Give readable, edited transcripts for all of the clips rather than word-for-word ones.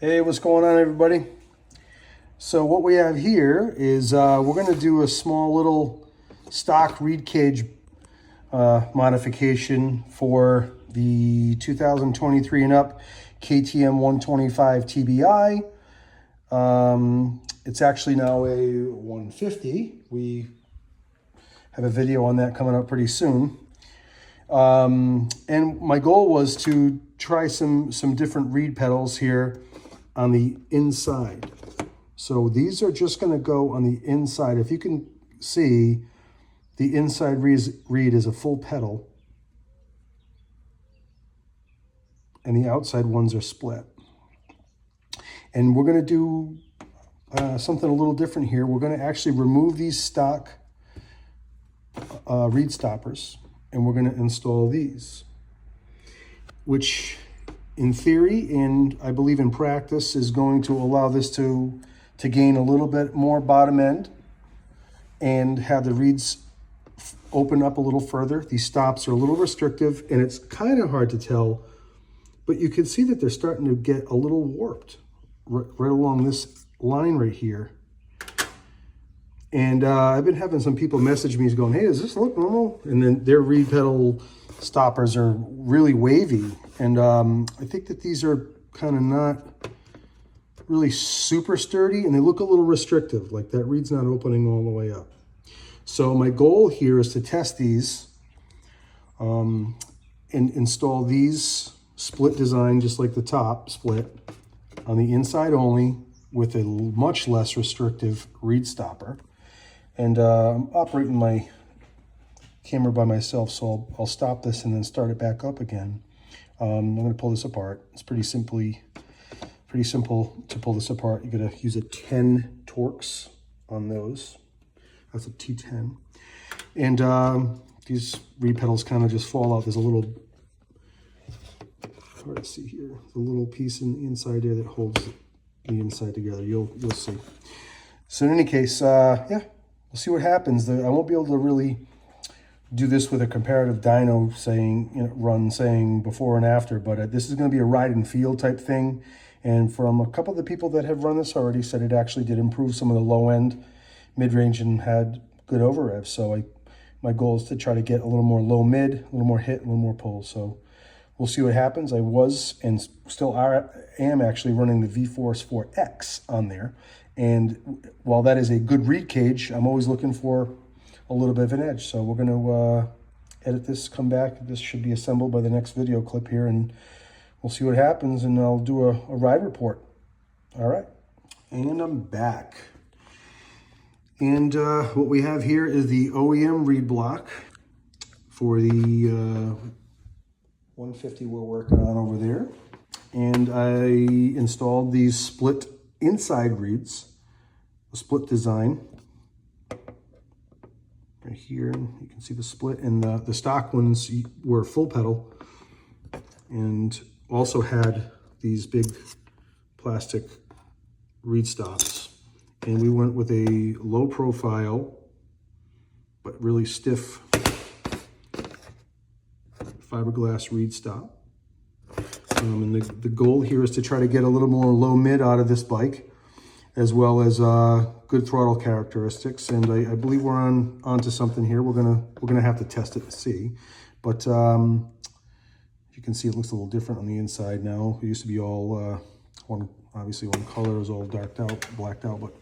Hey, what's going on, everybody? So what we have here is we're going to do a small little stock reed cage modification for the 2023 and up KTM 125 TBI. It's actually now a 150. We have a video on that coming up pretty soon. And my goal was to try some different reed pedals here on the inside. So these are just going to go on the inside. If you can see, the inside reed is a full pedal and the outside ones are split. And we're going to do something a little different here. We're going to actually remove these stock reed stoppers and we're going to install these, which in theory, and I believe in practice, is going to allow this to gain a little bit more bottom end and have the reeds open up a little further. These stops are a little restrictive and it's kind of hard to tell, but you can see that they're starting to get a little warped right along this line right here. And I've been having some people message me going, hey, does this look normal? And then their reed pedal stoppers are really wavy. And I think that these are kind of not really super sturdy and they look a little restrictive, like that reed's not opening all the way up. So my goal here is to test these and install these split design, just like the top split, on the inside only with a much less restrictive reed stopper. And I'm operating my camera by myself, so I'll stop this and then start it back up again. I'm going to pull this apart. It's pretty simple to pull this apart. You're going to use a 10 Torx on those. That's a T10. And these reed pedals kind of just fall out. There's a little, hard to see here, the little piece in the inside there that holds the inside together. You'll see. So in any case, yeah, we'll see what happens. I won't be able to really do this with a comparative dyno saying before and after, but this is going to be a ride and feel type thing. And from a couple of the people that have run this already said it actually did improve some of the low end, mid range, and had good over rev. So my goal is to try to get a little more low mid, a little more hit, a little more pull. So we'll see what happens. I was and still am actually running the V-Force 4X on there. And while that is a good reed cage, I'm always looking for a little bit of an edge. So we're going to edit this, come back. This should be assembled by the next video clip here, and we'll see what happens, and I'll do a ride report. All right, and I'm back. And what we have here is the OEM reed block for the 150 we're working on over there. And I installed these split inside reeds, a split design. Right here, you can see the split, and the stock ones were full pedal and also had these big plastic reed stops. And we went with a low profile but really stiff fiberglass reed stop. And the goal here is to try to get a little more low mid out of this bike, as well as good throttle characteristics. And I believe we're onto something here. We're gonna have to test it and see. But you can see it looks a little different on the inside now. It used to be all obviously one color is all darked out, blacked out. But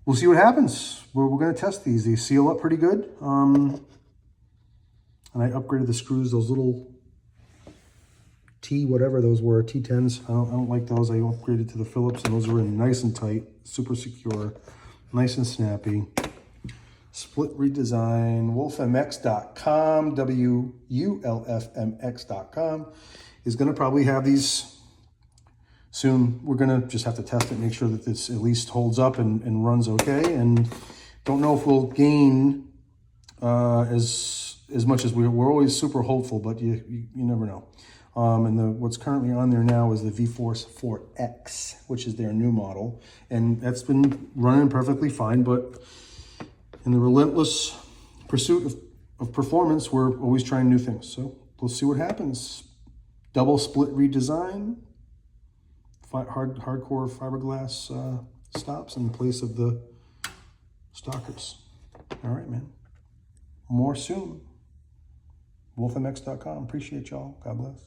we'll see what happens. We're gonna test these. They seal up pretty good. And I upgraded the screws. Those little whatever those were, T10s. I don't like those. I upgraded to the Phillips, and those are in nice and tight, super secure, nice and snappy. Split redesign, wolfmx.com, WULFMX.com is going to probably have these soon. We're going to just have to test it, make sure that this at least holds up and runs okay. And don't know if we'll gain as much as we're always super hopeful, but you never know. And what's currently on there now is the V-Force 4X, which is their new model. And that's been running perfectly fine, but in the relentless pursuit of performance, we're always trying new things. So we'll see what happens. Double split redesign, hardcore fiberglass stops in place of the stockers. All right, man. More soon. WolfMX.com. Appreciate y'all. God bless.